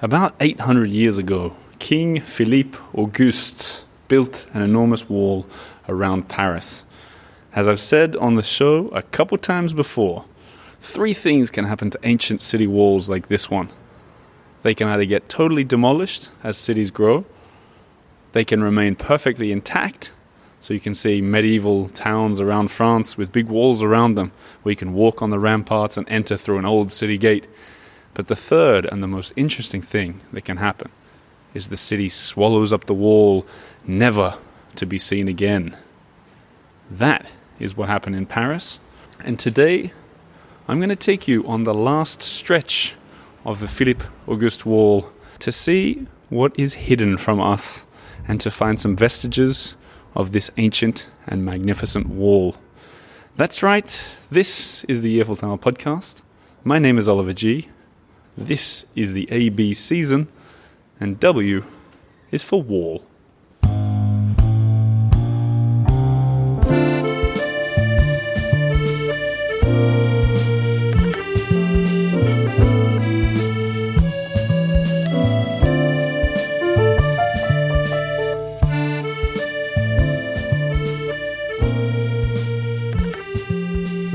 About 800 years ago, King Philippe Auguste built an enormous wall around Paris. As I've said on the show a couple times before, 3 things can happen to ancient city walls like this one. They can either get totally demolished as cities grow, they can remain perfectly intact, so you can see medieval towns around France with big walls around them, where you can walk on the ramparts and enter through an old city gate. But the third and the most interesting thing that can happen is the city swallows up the wall, never to be seen again. That is what happened in Paris. And today, I'm going to take you on the last stretch of the Philippe Auguste Wall to see what is hidden from us and to find some vestiges of this ancient and magnificent wall. That's right, this is the Eiffel Tower podcast. My name is Oliver G. This is the AB season, and W is for wall.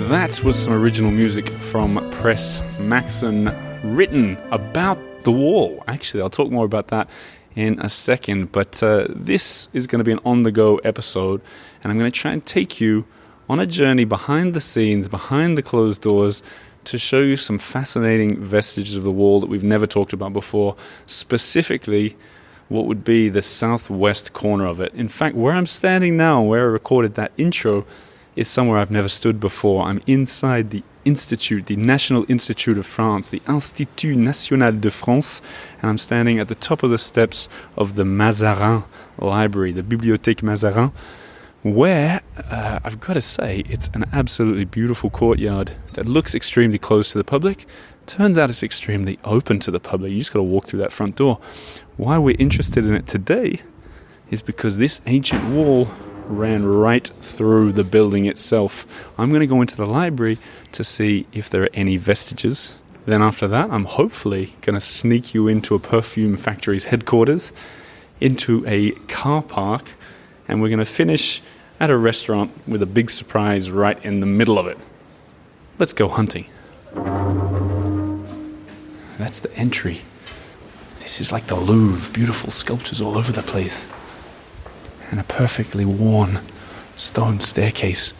That was some original music from Press Maxon, written about the wall. Actually, I'll talk more about that in a second, but this is going to be an on-the-go episode, and I'm going to try and take you on a journey behind the scenes, behind the closed doors, to show you some fascinating vestiges of the wall that we've never talked about before, specifically what would be the southwest corner of it. In fact, where I'm standing now, where I recorded that intro, is somewhere I've never stood before. I'm inside the Institute, the National Institute of France, the Institut National de France, and I'm standing at the top of the steps of the Mazarin Library, the Bibliothèque Mazarin, where, I've got to say, it's an absolutely beautiful courtyard that looks extremely closed to the public. Turns out it's extremely open to the public. You just got to walk through that front door. Why we're interested in it today is because this ancient wall ran right through the building itself. I'm going to go into the library to see if there are any vestiges. Then after that, I'm hopefully going to sneak you into a perfume factory's headquarters, into a car park, and we're going to finish at a restaurant with a big surprise right in the middle of it. Let's go hunting. That's the entry. This is like the Louvre, beautiful sculptures all over the place. And a perfectly worn stone staircase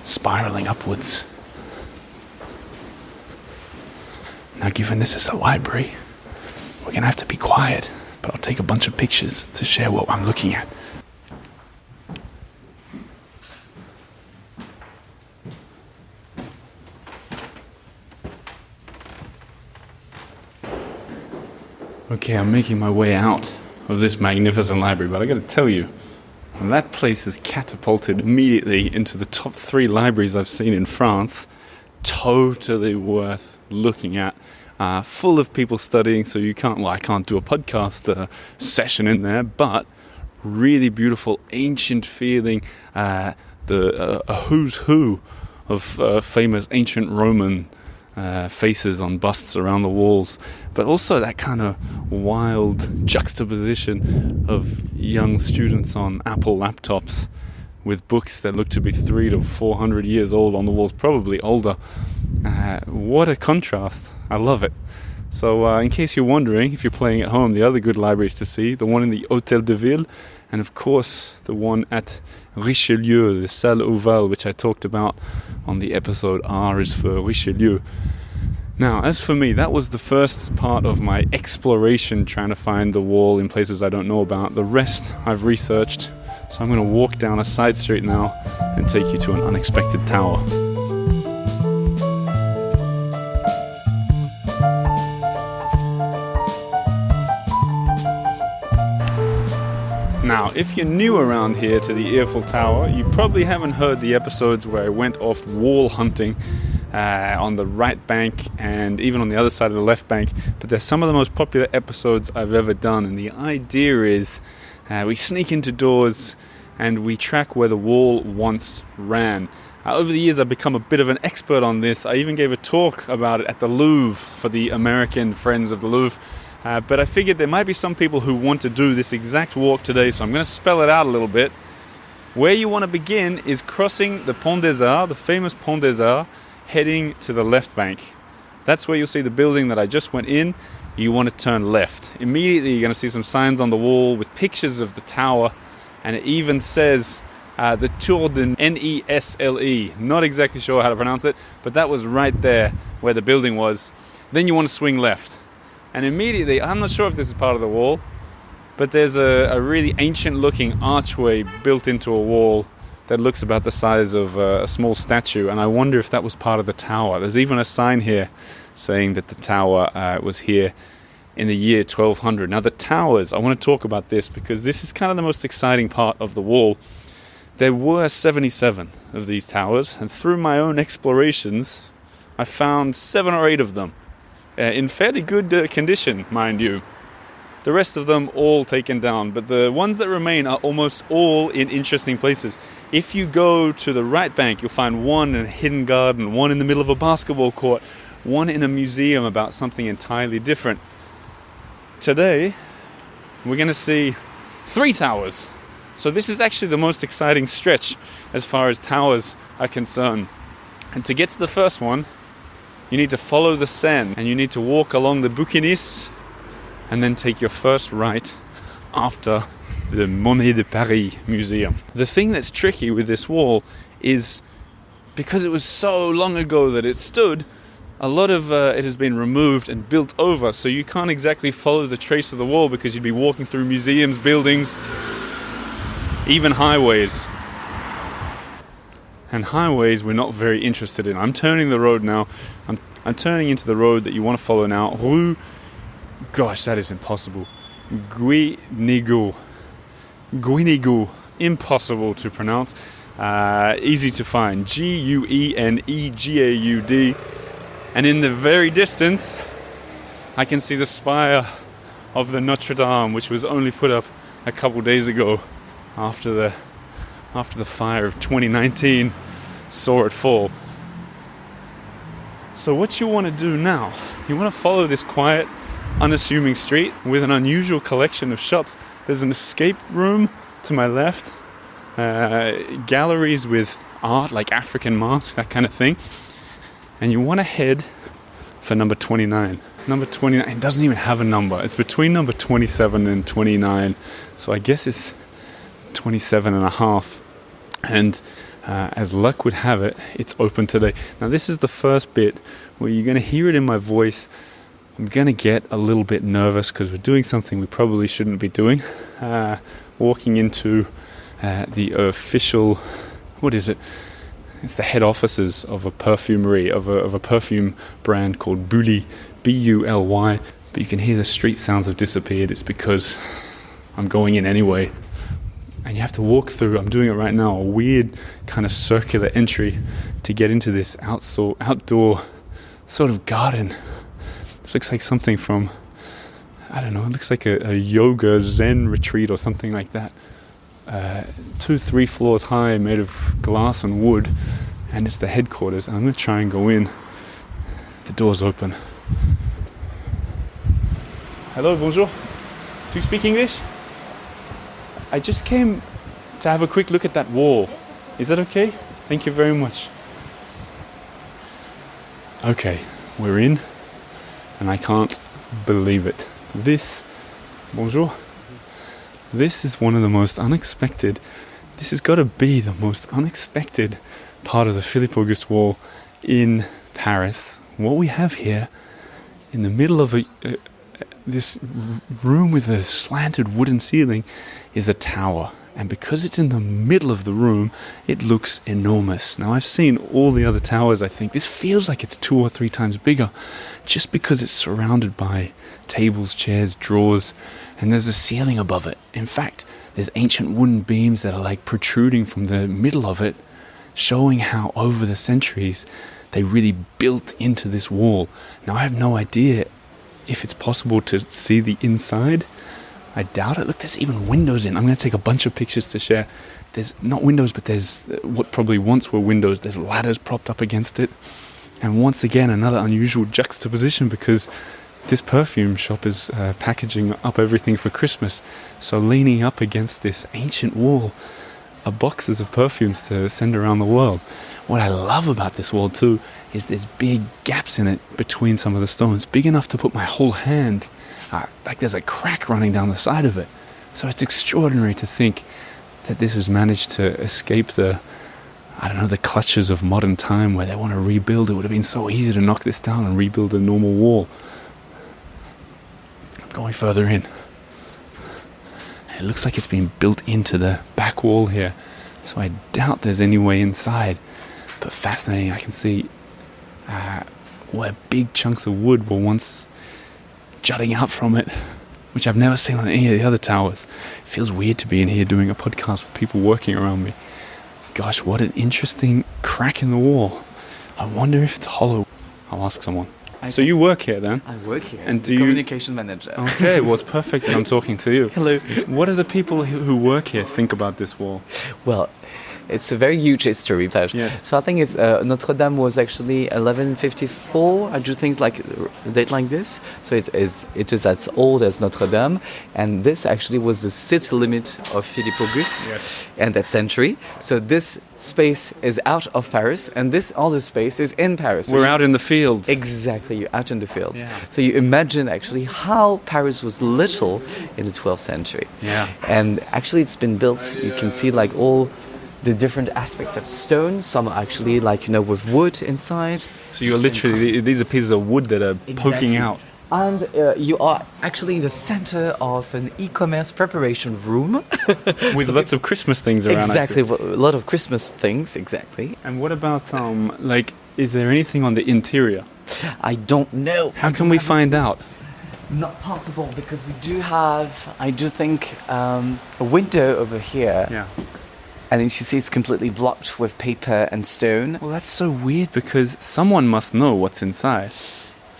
spiraling upwards. Now, given this is a library, we're going to have to be quiet, but I'll take a bunch of pictures to share what I'm looking at. Okay, I'm making my way out of this magnificent library, but I got to tell you, that place is catapulted immediately into the top 3 libraries I've seen in France. Totally worth looking at. Full of people studying, so I can't do a podcast session in there, but really beautiful, ancient feeling. A who's who of famous ancient Roman faces on busts around the walls, but also that kind of wild juxtaposition of young students on Apple laptops with books that look to be 300 to 400 years old on the walls, probably older. What a contrast. I love it. So in case you're wondering, if you're playing at home, the other good libraries to see, the one in the Hôtel de Ville, and of course the one at Richelieu, the Salle Ovale, which I talked about on the episode R is for Richelieu. Now, as for me, that was the first part of my exploration, trying to find the wall in places I don't know about. The rest I've researched, so I'm going to walk down a side street now and take you to an unexpected tower. Now, if you're new around here to the Eiffel Tower, you probably haven't heard the episodes where I went off wall hunting on the right bank and even on the other side of the left bank, but they're some of the most popular episodes I've ever done, and the idea is we sneak into doors and we track where the wall once ran. Over the years, I've become a bit of an expert on this. I even gave a talk about it at the Louvre for the American friends of the Louvre. but I figured there might be some people who want to do this exact walk today, so I'm going to spell it out a little bit. Where you want to begin is crossing the Pont des Arts, the famous Pont des Arts, heading to the left bank. That's where you'll see the building that I just went in. You want to turn left. Immediately you're going to see some signs on the wall with pictures of the tower, and it even says the Tour de Nesle. Not exactly sure how to pronounce it, but that was right there where the building was. Then you want to swing left. And immediately, I'm not sure if this is part of the wall, but there's a really ancient looking archway built into a wall that looks about the size of a small statue, and I wonder if that was part of the tower. There's even a sign here saying that the tower was here in the year 1200. Now the towers, I want to talk about this because this is kind of the most exciting part of the wall. There were 77 of these towers, and through my own explorations, I found 7 or 8 of them in fairly good condition, mind you. The rest of them all taken down, but the ones that remain are almost all in interesting places. If you go to the right bank, you'll find one in a hidden garden, one in the middle of a basketball court, one in a museum about something entirely different. Today, we're going to see 3 towers. So this is actually the most exciting stretch as far as towers are concerned. And to get to the first one, you need to follow the Seine, and you need to walk along the Bouquinistes, and then take your first right after the Monet de Paris Museum. The thing that's tricky with this wall is because it was so long ago that it stood, a lot of it has been removed and built over, so you can't exactly follow the trace of the wall because you'd be walking through museums, buildings, even highways. And highways we're not very interested in. I'm turning the road now. I'm turning into the road that you want to follow now. Rue... Gosh, that is impossible. Guinigo. Impossible to pronounce. Easy to find. Guenegaud. And in the very distance, I can see the spire of the Notre Dame, which was only put up a couple days ago after the fire of 2019 saw it fall. So what you want to do now, you want to follow this quiet, unassuming street with an unusual collection of shops. There's an escape room to my left, galleries with art like African masks, that kind of thing. And you want to head for number 29. Number 29, it doesn't even have a number. It's between number 27 and 29. So I guess it's 27 and a half. And as luck would have it, it's open today. Now this is the first bit where you're going to hear it in my voice. I'm going to get a little bit nervous because we're doing something we probably shouldn't be doing. Walking into the official, what is it? It's the head offices of a perfumery, of a perfume brand called Bully, B-U-L-Y. But you can hear the street sounds have disappeared. It's because I'm going in anyway. And you have to walk through, I'm doing it right now, a weird kind of circular entry to get into this outdoor sort of garden. This looks like something from, I don't know, it looks like a yoga Zen retreat or something like that. 2-3 floors high, made of glass and wood, and it's the headquarters. I'm going to try and go in. The door's open. Hello, bonjour. Do you speak English? I just came to have a quick look at that wall. Is that okay? Thank you very much. Okay, we're in, and I can't believe it. Bonjour. This is one of the most unexpected, this has got to be the most unexpected part of the Philippe Auguste Wall in Paris. What we have here, in the middle of this room with a slanted wooden ceiling, is a tower. And because it's in the middle of the room, it looks enormous. Now, I've seen all the other towers, I think. This feels like it's 2 or 3 times bigger, just because it's surrounded by tables, chairs, drawers, and there's a ceiling above it. In fact, there's ancient wooden beams that are like protruding from the middle of it, showing how over the centuries they really built into this wall. Now, I have no idea if it's possible to see the inside. I doubt it. Look, there's even windows in. I'm going to take a bunch of pictures to share. There's not windows, but there's what probably once were windows. There's ladders propped up against it. And once again, another unusual juxtaposition, because this perfume shop is packaging up everything for Christmas. So leaning up against this ancient wall are boxes of perfumes to send around the world. What I love about this wall too is there's big gaps in it between some of the stones, big enough to put my whole hand, like there's a crack running down the side of it. So it's extraordinary to think that this has managed to escape the clutches of modern time where they want to rebuild. It would have been so easy to knock this down and rebuild a normal wall. I'm going further in. It looks like it's been built into the back wall here, so I doubt there's any way inside. But fascinating, I can see where big chunks of wood were once jutting out from it, which I've never seen on any of the other towers. It feels weird to be in here doing a podcast with people working around me. Gosh, what an interesting crack in the wall. I wonder if it's hollow. I'll ask someone. So you work here then? I work here. And do communication manager. Okay, well it's perfect that I'm talking to you. Hello. What do the people who work here think about this wall? Well, it's a very huge history. Yes. So I think it's Notre Dame was actually 1154. I do things like a date like this. So it is as old as Notre Dame, and this actually was the city limit of Philippe Auguste, and that century. So this space is out of Paris, and this other space is in Paris. So we're out in the fields. Exactly, you're out in the fields. Yeah. So you imagine actually how Paris was little in the 12th century. Yeah. And actually it's been built, you can see like all the different aspects of stone. Some are actually with wood inside. So you're literally, these are pieces of wood that are poking out. And you are actually in the center of an e-commerce preparation room. With lots of Christmas things around. Exactly, a lot of Christmas things, exactly. And what about, is there anything on the interior? I don't know. How can we find out? Not possible, because we do have, I do think, a window over here. Yeah. And then you see it's completely blocked with paper and stone. Well, that's so weird, because someone must know what's inside.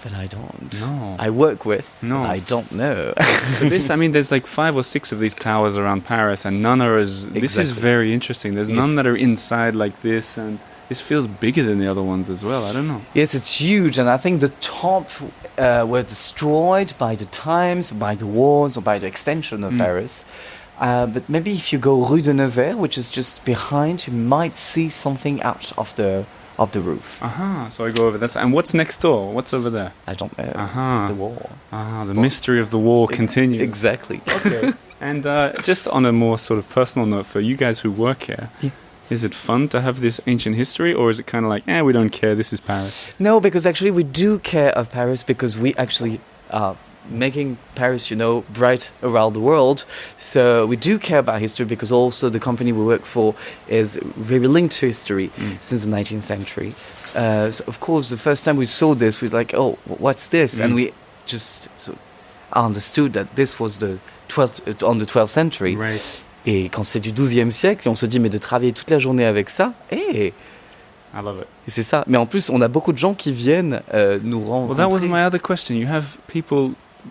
But I don't. No. I work with. No. I don't know. There's like 5 or 6 of these towers around Paris, and none are as... Exactly. This is very interesting. There's none that are inside like this, and this feels bigger than the other ones as well. I don't know. Yes, it's huge, and I think the top were destroyed by the times, by the wars, or by the extension of Paris. But maybe if you go Rue de Nevers, which is just behind, you might see something out of the roof. So I go over this. And what's next door? What's over there? I don't know. It's the wall. The mystery of the wall continues. Exactly. Okay. And just on a more sort of personal note, for you guys who work here, is it fun to have this ancient history, or is it kind of like, we don't care, this is Paris? No, because actually we do care of Paris, because we actually are making Paris, bright around the world. So we do care about history, because also the company we work for is very linked to history since the 19th century. So of course, the first time we saw this, we were like, oh, what's this? And we just understood that this was on the 12th century. Right. Et quand c'est du 12e siècle, on se dit, mais de travailler toute la journée avec ça, I love it. Et c'est ça. Mais en plus, on a beaucoup de gens qui viennent nous rencontrer. Well, that was my other question. You have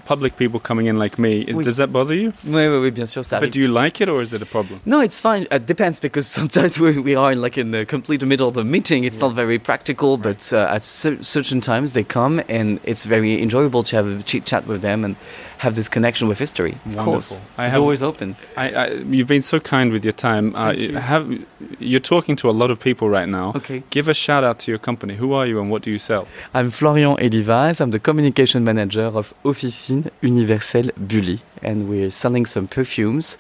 public people coming in like me. Does that bother you? Oui, bien sûr, ça arrive. But do you like it, or is it a problem? No, it's fine. It depends, because sometimes we are in the complete middle of the meeting. It's not very practical, but at certain times they come, and it's very enjoyable to have a chit-chat with them and have this connection with history. Of course, the door is open. You've been so kind with your time. You're talking to a lot of people right now. Okay. Give a shout out to your company. Who are you and what do you sell? I'm Florian Elivaz. I'm the communication manager of Officine Universelle Bully, and we're selling some perfumes,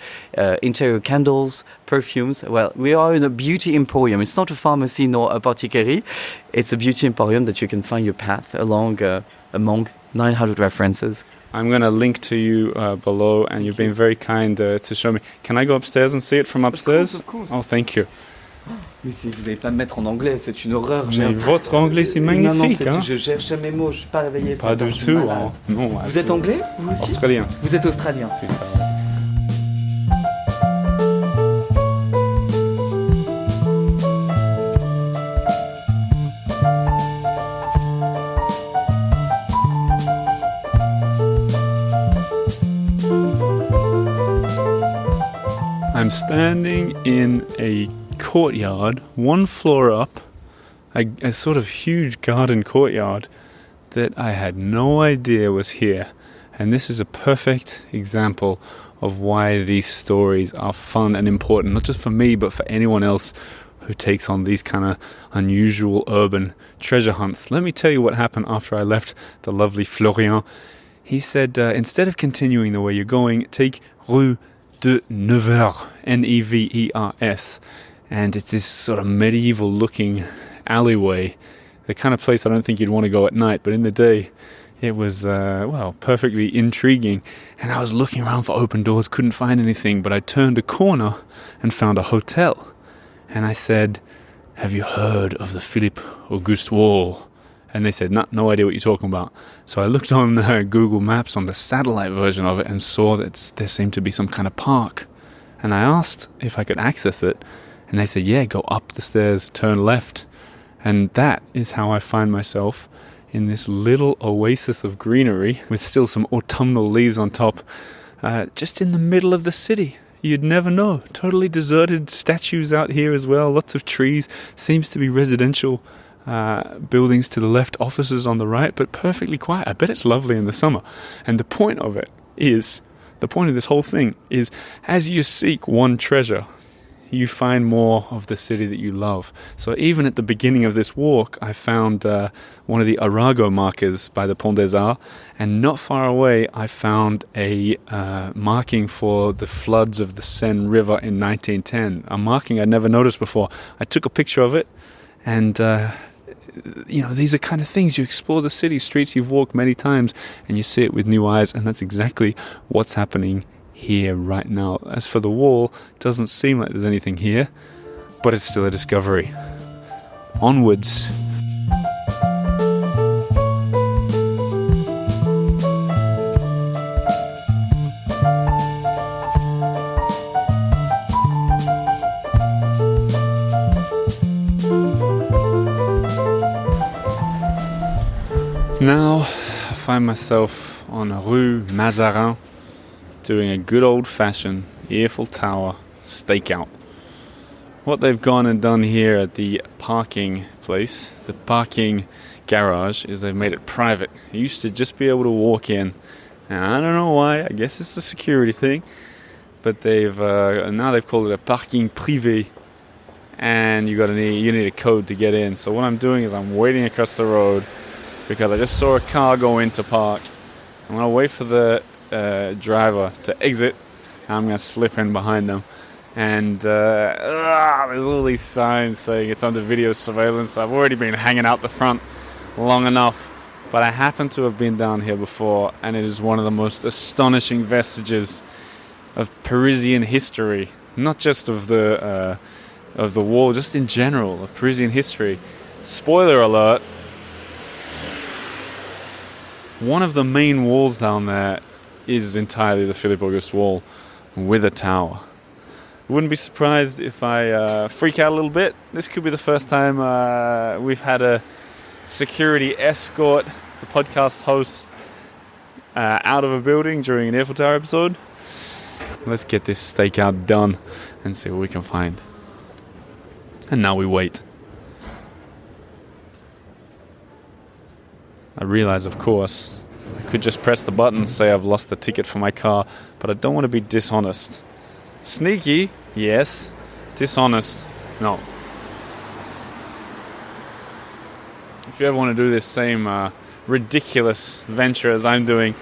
interior candles, perfumes. Well, we are in a beauty emporium. It's not a pharmacy nor a apothecary. It's a beauty emporium that you can find your path along among 900 references. I'm going to link to you below, and you've been very kind to show me. Can I go upstairs and see it from upstairs? Of course. Oh, thank you. Mais si vous n'allez pas me mettre en anglais, c'est une horreur. Mais votre anglais, c'est magnifique. Non, je cherche mes mots, je ne suis pas réveillé. Pas du tout. Hein. Non, vous êtes anglais, vous aussi? Australien. Vous êtes australien. C'est ça. I'm standing in a courtyard, one floor up, a sort of huge garden courtyard that I had no idea was here. And this is a perfect example of why these stories are fun and important, not just for me, but for anyone else who takes on these kind of unusual urban treasure hunts. Let me tell you what happened after I left the lovely Florian. He said, instead of continuing the way you're going, take Rue de Nevers, Nevers. And it's this sort of medieval-looking alleyway, the kind of place I don't think you'd want to go at night, but in the day, it was, perfectly intriguing. And I was looking around for open doors, couldn't find anything, but I turned a corner and found a hotel. And I said, have you heard of the Philippe Auguste Wall? And they said, no idea what you're talking about. So I looked on Google Maps on the satellite version of it and saw that there seemed to be some kind of park. And I asked if I could access it. And they said, yeah, go up the stairs, turn left. And that is how I find myself in this little oasis of greenery with still some autumnal leaves on top, just in the middle of the city. You'd never know. Totally deserted, statues out here as well, lots of trees. Seems to be residential buildings to the left, offices on the right, but perfectly quiet. I bet it's lovely in the summer. And the point of this whole thing is, as you seek one treasure, you find more of the city that you love. So even at the beginning of this walk, I found one of the Arago markers by the Pont des Arts, and not far away I found a marking for the floods of the Seine River in 1910, a marking I'd never noticed before. I took a picture of it, and these are kind of things. You explore the city streets you've walked many times, and you see it with new eyes, and that's exactly what's happening here right now. As for the wall, it doesn't seem like there's anything here, but it's still a discovery. Onwards. Now I find myself on Rue Mazarin, doing a good old-fashioned Eiffel Tower stakeout. What they've gone and done here at the parking place, the parking garage, is they've made it private. You used to just be able to walk in, and I don't know why. I guess it's a security thing, but now they've called it a parking privé, and you need a code to get in. So what I'm doing is I'm waiting across the road because I just saw a car go in to park. I'm gonna wait for the driver to exit. I'm going to slip in behind them, and there's all these signs saying it's under video surveillance. I've already been hanging out the front long enough, but I happen to have been down here before, and it is one of the most astonishing vestiges of Parisian history, not just of the wall, just in general of Parisian history. Spoiler alert, one of the main walls down there is entirely the Philippe Auguste Wall with a tower. Wouldn't be surprised if I freak out a little bit. This could be the first time we've had a security escort the podcast host out of a building during an Eiffel Tower episode. Let's get this stakeout done and see what we can find. And now we wait. I realize, of course, I could just press the button and say I've lost the ticket for my car, but I don't want to be dishonest. Sneaky, yes. Dishonest, no. If you ever want to do this same ridiculous venture as I'm doing,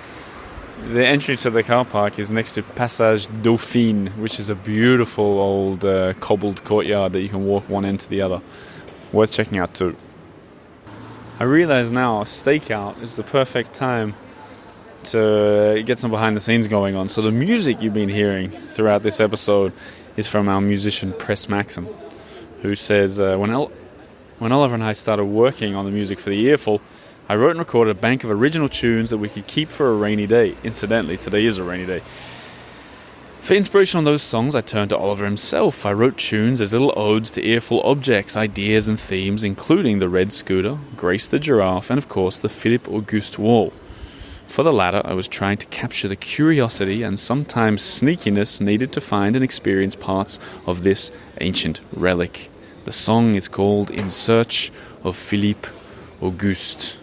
the entry to the car park is next to Passage Dauphine, which is a beautiful old cobbled courtyard that you can walk one end to the other. Worth checking out too. I realize now a stakeout is the perfect time to get some behind the scenes going on. So the music you've been hearing throughout this episode is from our musician Press Maxim, who says when Oliver and I started working on the music for the Earful, I wrote and recorded a bank of original tunes that we could keep for a rainy day. Incidentally, today is a rainy day. For inspiration on those songs, I turned to Oliver himself. I wrote tunes as little odes to earful objects, ideas and themes, including the red scooter, Grace the giraffe, and of course the Philippe Auguste Wall. For the latter, I was trying to capture the curiosity and sometimes sneakiness needed to find and experience parts of this ancient relic. The song is called In Search of Philippe Auguste.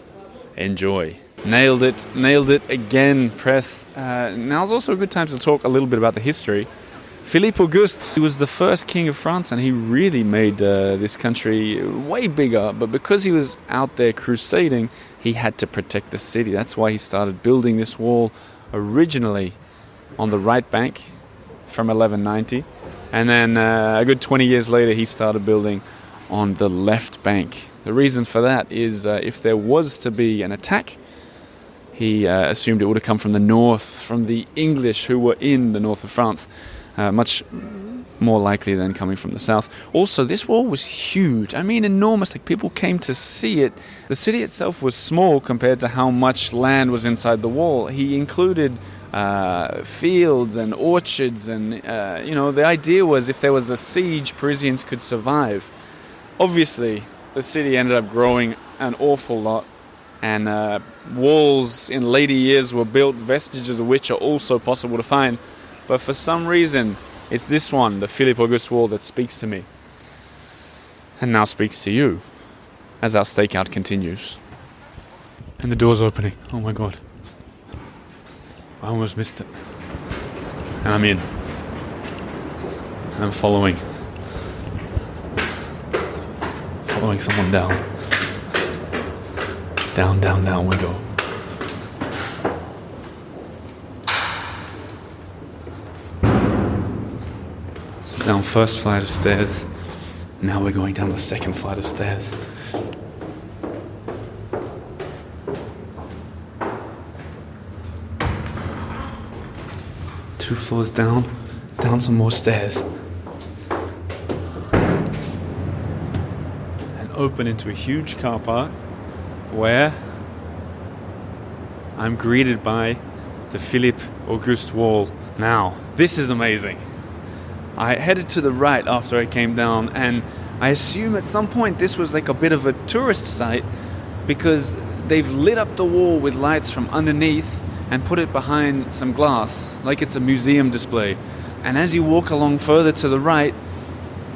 Enjoy. Nailed it again, press. Now's also a good time to talk a little bit about the history. Philippe Auguste, he was the first king of France, and he really made this country way bigger. But because he was out there crusading, he had to protect the city. That's why he started building this wall originally on the right bank from 1190. And then a good 20 years later, he started building on the left bank. The reason for that is if there was to be an attack, he assumed it would have come from the north, from the English who were in the north of France, much more likely than coming from the south. Also, this wall was huge. I mean, enormous. Like, people came to see it. The city itself was small compared to how much land was inside the wall. He included fields and orchards, and the idea was if there was a siege, Parisians could survive. Obviously, the city ended up growing an awful lot, and walls in later years were built, vestiges of which are also possible to find. But for some reason, it's this one, the Philippe Auguste Wall, that speaks to me. And now speaks to you, as our stakeout continues. And the door's opening. Oh my god. I almost missed it. And I'm in. I'm following someone down. Down we go. So down first flight of stairs. Now we're going down the second flight of stairs. Two floors down some more stairs. And open into a huge car park where I'm greeted by the Philippe Auguste Wall. Now, this is amazing. I headed to the right after I came down, and I assume at some point this was like a bit of a tourist site because they've lit up the wall with lights from underneath and put it behind some glass, like it's a museum display. And as you walk along further to the right,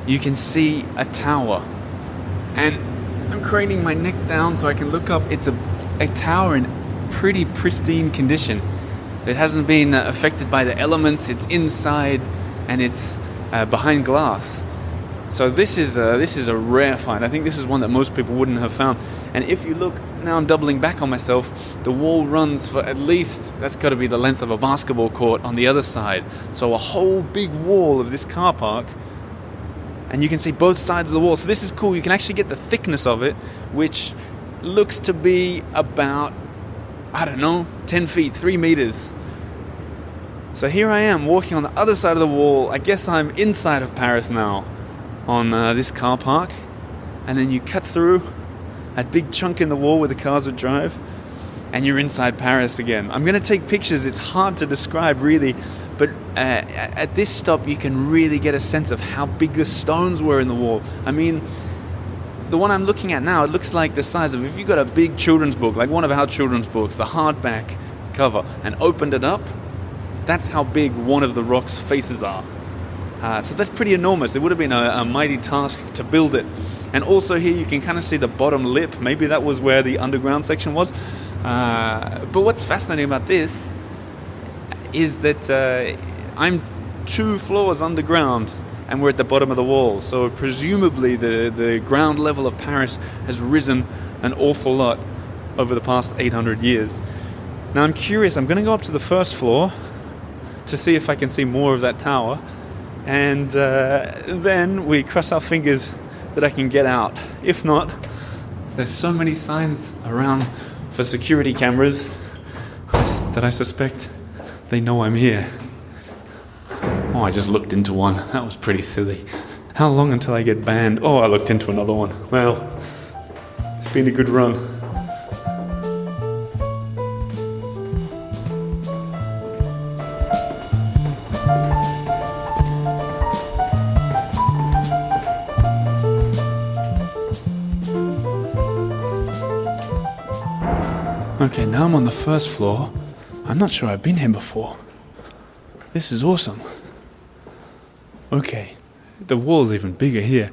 you can see a tower. And I'm craning my neck down so I can look up. It's a tower in pretty pristine condition. It hasn't been affected by the elements. It's inside, and it's behind glass. So this is a rare find. I think this is one that most people wouldn't have found. And if you look, now I'm doubling back on myself, the wall runs for at least, that's got to be the length of a basketball court on the other side. So a whole big wall of this car park, and you can see both sides of the wall. So this is cool. You can actually get the thickness of it, which looks to be about, 10 feet, 3 meters. So here I am walking on the other side of the wall. I guess I'm inside of Paris now on this car park. And then you cut through a big chunk in the wall where the cars would drive, and you're inside Paris again. I'm going to take pictures. It's hard to describe really, but at this stop you can really get a sense of how big the stones were in the wall. I mean, the one I'm looking at now, it looks like the size of, if you got a big children's book, like one of our children's books, the hardback cover, and opened it up, that's how big one of the rock's faces are. So that's pretty enormous. It would have been a mighty task to build it. And also here you can kind of see the bottom lip. Maybe that was where the underground section was. But what's fascinating about this is that I'm 2 floors underground and we're at the bottom of the wall. So presumably the ground level of Paris has risen an awful lot over the past 800 years. Now I'm curious. I'm going to go up to the first floor to see if I can see more of that tower. And then we cross our fingers that I can get out. If not, there's so many signs around for security cameras that I suspect they know I'm here. Oh, I just looked into one. That was pretty silly. How long until I get banned? Oh, I looked into another one. Well, it's been a good run. Okay, now I'm on the first floor. I'm not sure I've been here before. This is awesome. Okay, the wall's even bigger here.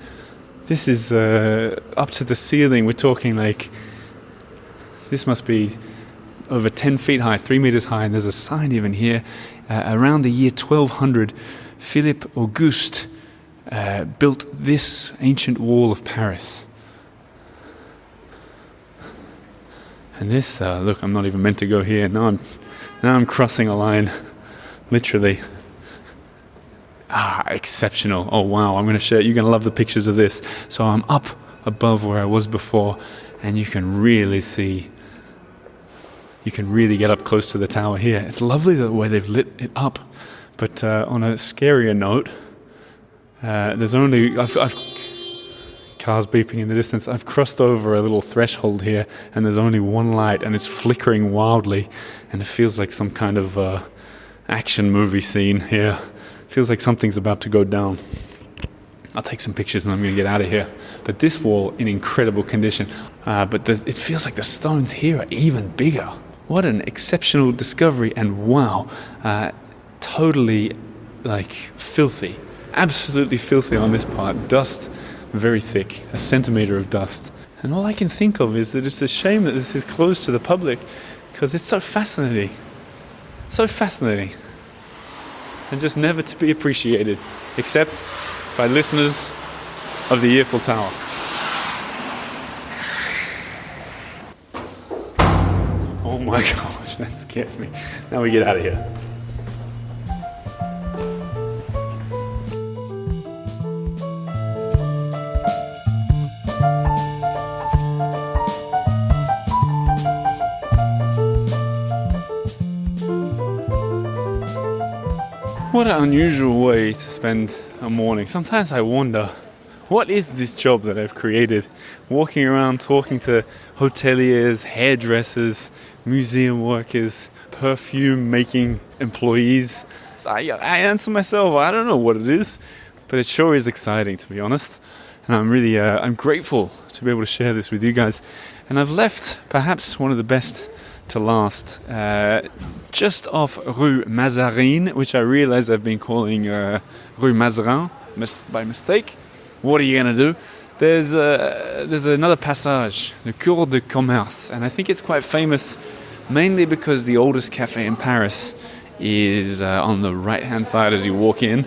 This is up to the ceiling. We're talking like This must be over 10 feet high, 3 meters high, and there's a sign even here. Around the year 1200, Philippe Auguste built this ancient wall of Paris. And this, look, I'm not even meant to go here. Now I'm crossing a line, literally. Exceptional. Oh wow, I'm going to share. You're going to love the pictures of this. So I'm up above where I was before, and you can really get up close to the tower here. It's lovely the way they've lit it up. But on a scarier note, there's only... I've cars beeping in the distance. I've crossed over a little threshold here, and there's only one light, and it's flickering wildly, and it feels like some kind of action movie scene here. Feels like something's about to go down. I'll take some pictures and I'm going to get out of here. But this wall in incredible condition. But it feels like the stones here are even bigger. What an exceptional discovery, and wow, totally filthy. Absolutely filthy on this part. Dust, very thick, a centimeter of dust. And all I can think of is that it's a shame that this is closed to the public, because it's so fascinating. So fascinating. And just never to be appreciated, except by listeners of the Eiffel Tower. Oh my gosh, that scared me. Now we get out of here. What an unusual way to spend a morning. Sometimes I wonder, what is this job that I've created? Walking around talking to hoteliers, hairdressers, museum workers, perfume-making employees. I answer myself, I don't know what it is, but it sure is exciting, to be honest. And I'm really I'm grateful to be able to share this with you guys. And I've left perhaps one of the best to last, just off Rue Mazarine, which I realize I've been calling Rue Mazarin by mistake. What are you going to do? There's another passage, the Cour de Commerce, and I think it's quite famous mainly because the oldest cafe in Paris is on the right-hand side as you walk in.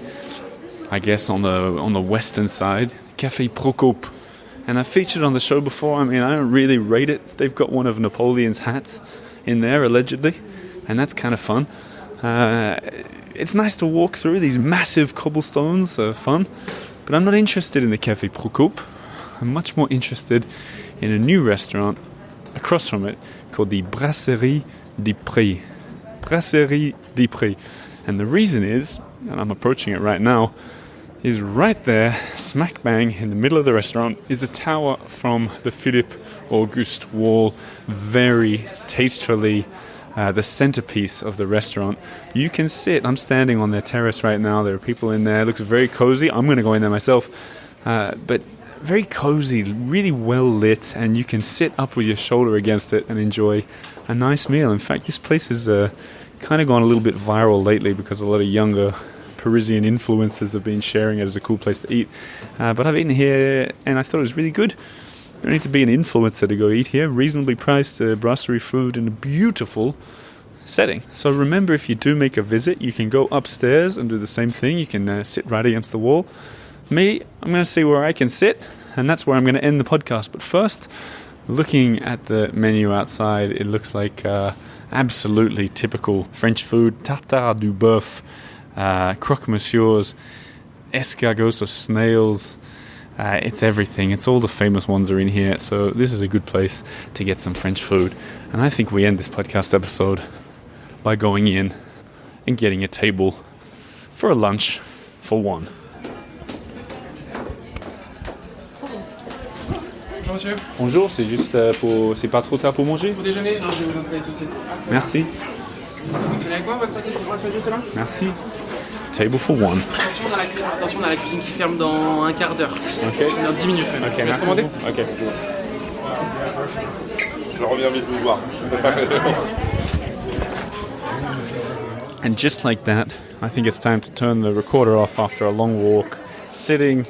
I guess on the western side, Café Procope. And I've featured on the show before. I mean, I don't really rate it. They've got one of Napoleon's hats in there, allegedly, and that's kind of fun. It's nice to walk through these massive cobblestones, fun, but I'm not interested in the Café Procope. I'm much more interested in a new restaurant across from it called the Brasserie des Prés. Brasserie des Prés. And the reason is, and I'm approaching it right now, is right there, smack bang in the middle of the restaurant, is a tower from the Philippe Auguste Wall, very tastefully the centerpiece of the restaurant. You can sit, I'm standing on their terrace right now, there are people in there, it looks very cozy. I'm going to go in there myself, but very cozy, really well lit, and you can sit up with your shoulder against it and enjoy a nice meal. In fact, this place has kind of gone a little bit viral lately because a lot of younger Parisian influencers have been sharing it as a cool place to eat. But I've eaten here and I thought it was really good. You don't need to be an influencer to go eat here. Reasonably priced brasserie food in a beautiful setting. So remember, if you do make a visit, you can go upstairs and do the same thing. You can sit right against the wall. Me, I'm going to see where I can sit, and that's where I'm going to end the podcast. But first, looking at the menu outside, it looks like absolutely typical French food. Tartare du bœuf, croque-monsieurs, escargots or snails. It's everything. It's all the famous ones are in here. So this is a good place to get some French food. And I think we end this podcast episode by going in and getting a table for a lunch for one. Bonjour monsieur. Bonjour, c'est juste pour... C'est pas trop tard pour manger? Pour déjeuner? Non, je vais vous installer tout de suite. Merci. Venez avec moi, on va se mettre juste là. Merci. Table for one. Attention, on a la cuisine qui ferme dans un quart d'heure. Ok. Dans 10 minutes. Ok, Tu merci commander? beaucoup. Ok. Je reviens vite vous voir. And just like that, I think it's time to turn the recorder off after a long walk, sitting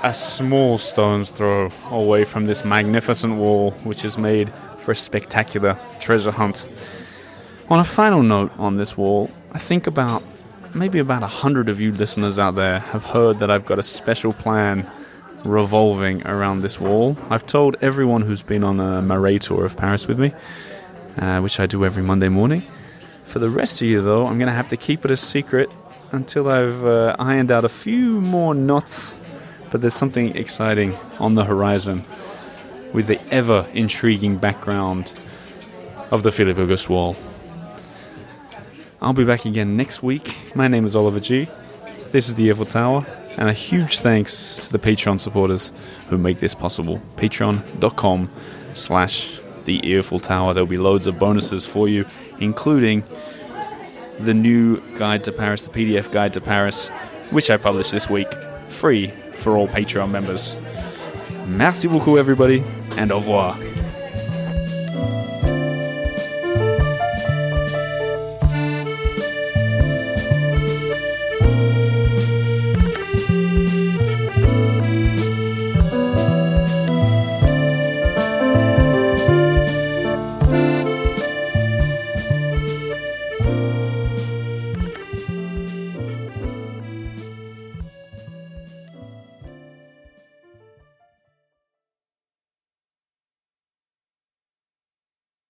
a small stone's throw away from this magnificent wall, which is made for a spectacular treasure hunt. On a final note on this wall, I think maybe about 100 of you listeners out there have heard that I've got a special plan revolving around this wall. I've told everyone who's been on a Marais tour of Paris with me, which I do every Monday morning. For the rest of you, though, I'm going to have to keep it a secret until I've ironed out a few more knots. But there's something exciting on the horizon with the ever-intriguing background of the Philippe Auguste Wall. I'll be back again next week. My name is Oliver G. This is the Eiffel Tower, and a huge thanks to the Patreon supporters who make this possible. Patreon.com/the Eiffel Tower. There'll be loads of bonuses for you, including the new Guide to Paris, the PDF Guide to Paris, which I published this week, free for all Patreon members. Merci beaucoup, everybody, and au revoir.